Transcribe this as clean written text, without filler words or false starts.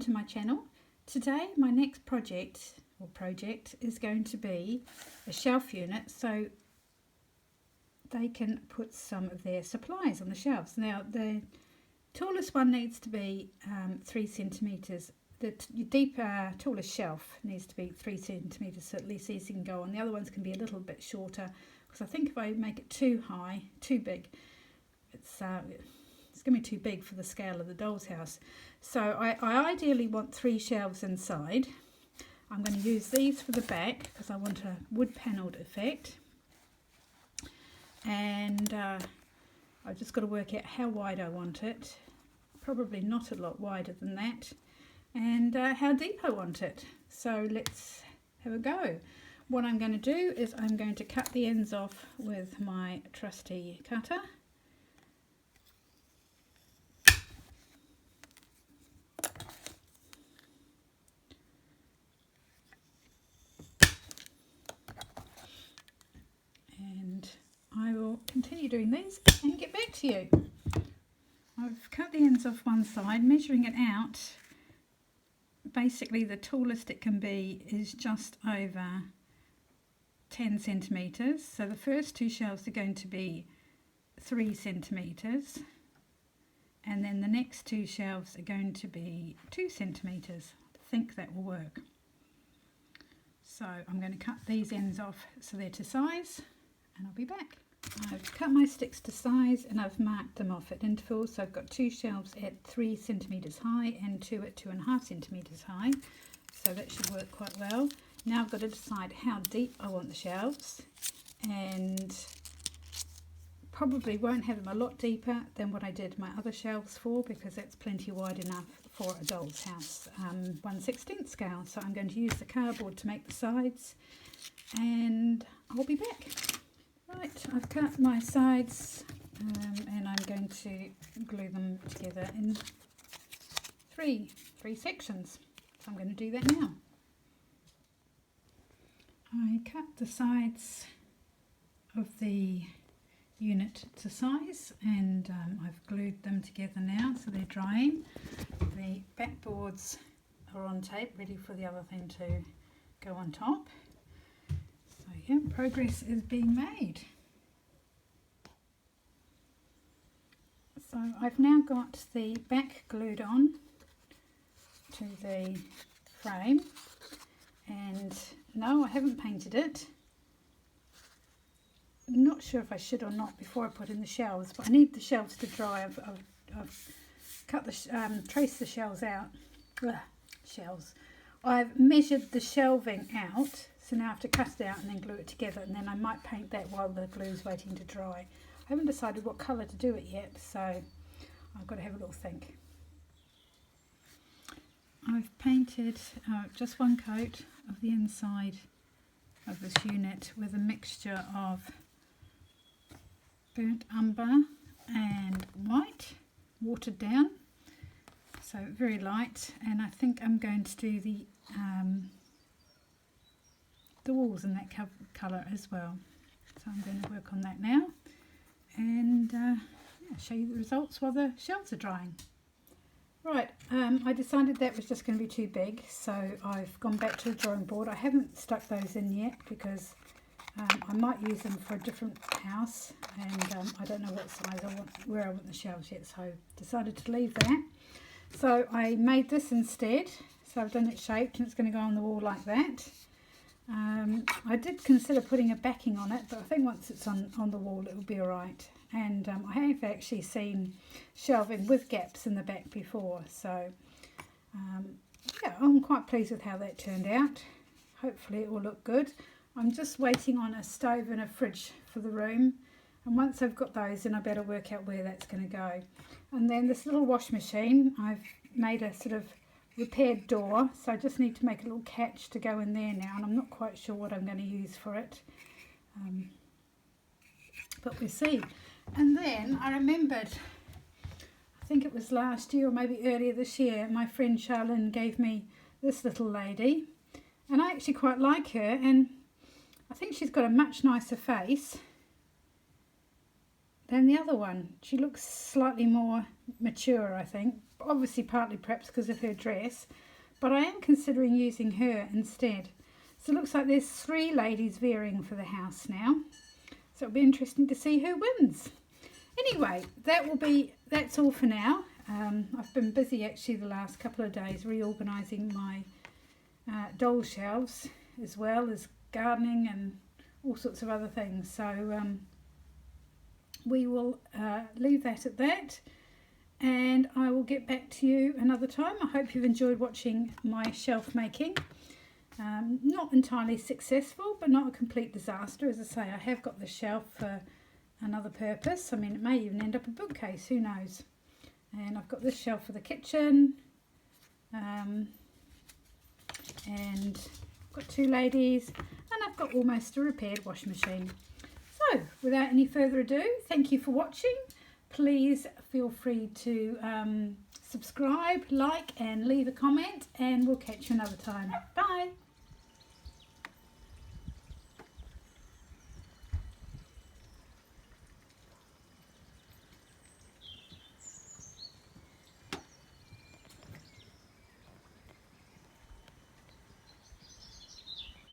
to my channel. Today my next project is going to be a shelf unit so they can put some of their supplies on the shelves. Now the tallest one needs to be 3 centimetres. The deeper, tallest shelf needs to be 3 centimetres, so at least these can go on. The other ones can be a little bit shorter, because I think if I make it too high, too big, it's going to be too big for the scale of the doll's house. So I ideally want 3 shelves inside. I'm going to use these for the back because I want a wood panelled effect. And I've just got to work out how wide I want it. Probably not a lot wider than that. And how deep I want it. So let's have a go. What I'm going to do is I'm going to cut the ends off with my trusty cutter. And I will continue doing these and get back to you. I've cut the ends off one side, measuring it out. Basically the tallest it can be is just over 10 centimetres. So the first 2 shelves are going to be 3 centimetres. And then the next 2 shelves are going to be 2 centimetres. I think that will work. So I'm going to cut these ends off so they're to size, and I'll be back. I've cut my sticks to size and I've marked them off at intervals. So I've got 2 shelves at 3 centimetres high and 2 at 2.5 centimetres high. So that should work quite well. Now I've got to decide how deep I want the shelves, and probably won't have them a lot deeper than what I did my other shelves for, because that's plenty wide enough for a doll's house 1/16 scale. So I'm going to use the cardboard to make the sides, and I'll be back. Right, I've cut my sides and I'm going to glue them together in three sections. So I'm going to do that now. I cut the sides of the unit to size, and I've glued them together now so they're drying. The backboards are on tape, ready for the other thing to go on top. So yeah, progress is being made. So I've now got the back glued on to the frame, and no, I haven't painted it. I'm not sure if I should or not before I put in the shelves, but I need the shelves to dry. I've cut the traced the shelves out. I've measured the shelving out, so now I have to cut it out and then glue it together, and then I might paint that while the glue's waiting to dry. I haven't decided what colour to do it yet, so I've got to have a little think. I've painted just one coat of the inside of this unit with a mixture of burnt umber and white, watered down, so very light. And I think I'm going to do the walls in that colour as well. So I'm going to work on that now, and show you the results while the shelves are drying. Right, I decided that was just going to be too big, so I've gone back to the drawing board. I haven't stuck those in yet because I might use them for a different house, and I don't know what size I want, where I want the shelves yet, so I decided to leave that. So I made this instead, so I've done it shaped and it's going to go on the wall like that. I did consider putting a backing on it, but I think once it's on the wall it will be alright. And I have actually seen shelving with gaps in the back before, so yeah, I'm quite pleased with how that turned out. Hopefully it will look good. I'm just waiting on a stove and a fridge for the room, and once I've got those, then I better work out where that's going to go. And then this little wash machine, I've made a sort of repaired door, so I just need to make a little catch to go in there now, and I'm not quite sure what I'm going to use for it, but we'll see. And then I remembered, I think it was last year or maybe earlier this year, my friend Charlene gave me this little lady, and I actually quite like her, and I think she's got a much nicer face than the other one. She looks slightly more mature, I think, obviously partly perhaps because of her dress, but I am considering using her instead. So it looks like there's 3 ladies vying for the house now. So it'll be interesting to see who wins. Anyway, that's all for now. I've been busy actually the last couple of days reorganising my doll shelves, as well as gardening and all sorts of other things. So we will leave that at that, and I will get back to you another time. I hope you've enjoyed watching my shelf making. Not entirely successful, but not a complete disaster. As I say, I have got the shelf for another purpose. I mean, it may even end up a bookcase, who knows. And I've got this shelf for the kitchen, and I've got 2 ladies, and I've got almost a repaired washing machine. So without any further ado, thank you for watching. Please feel free to subscribe, like and leave a comment, and we'll catch you another time. Bye.